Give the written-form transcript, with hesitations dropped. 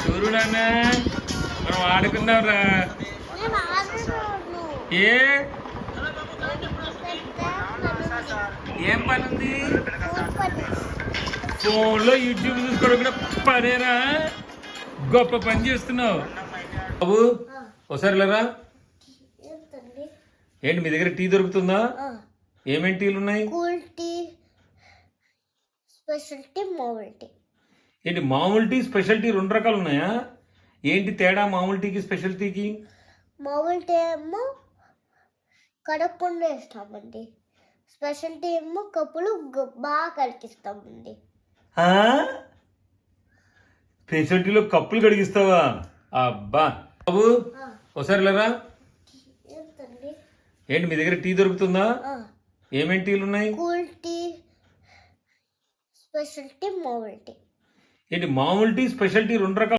చూరునాన్న మనం ఆడుకుందాం రా. ఏ ఏం పని ఉంది? ఫోన్లో యూట్యూబ్ చూసుకోవడం కూడా పనేనా? గొప్ప పని చేస్తున్నావు బాబు. ఒకసారి లేరా. ఏంటి మీ దగ్గర టీ దొరుకుతుందా? ఏమేమి టీలు ఉన్నాయి? కూల్ టీ, స్పెషల్ టీ, మామూలు టీ. ఏంటి మామూలు టీ స్పెషల్ టీ రెండు రకాలు ఉన్నాయా? ఏంటి తేడా మామూలు టీకి స్పెషల్ టీకి? మామూలు టీ ఏమో కడగకుండా వేస్తామండి, స్పెషల్ టీ ఏమో కప్పులు బాగా కడిగిస్తామండి. స్పెషల్ టీలో కప్పులు కడిగిస్తావా? అబ్బా బాబు ఒకసారి లేరా. ఏంటి మీ దగ్గర టీ దొరుకుతుందా? ఏమేమి టీలు ఉన్నాయి? కూల్ టీ, స్పెషల్ టీ, మామూలు టీ. ఏంటి మామూలు టీ స్పెషల్ టీ రెండు రకాలు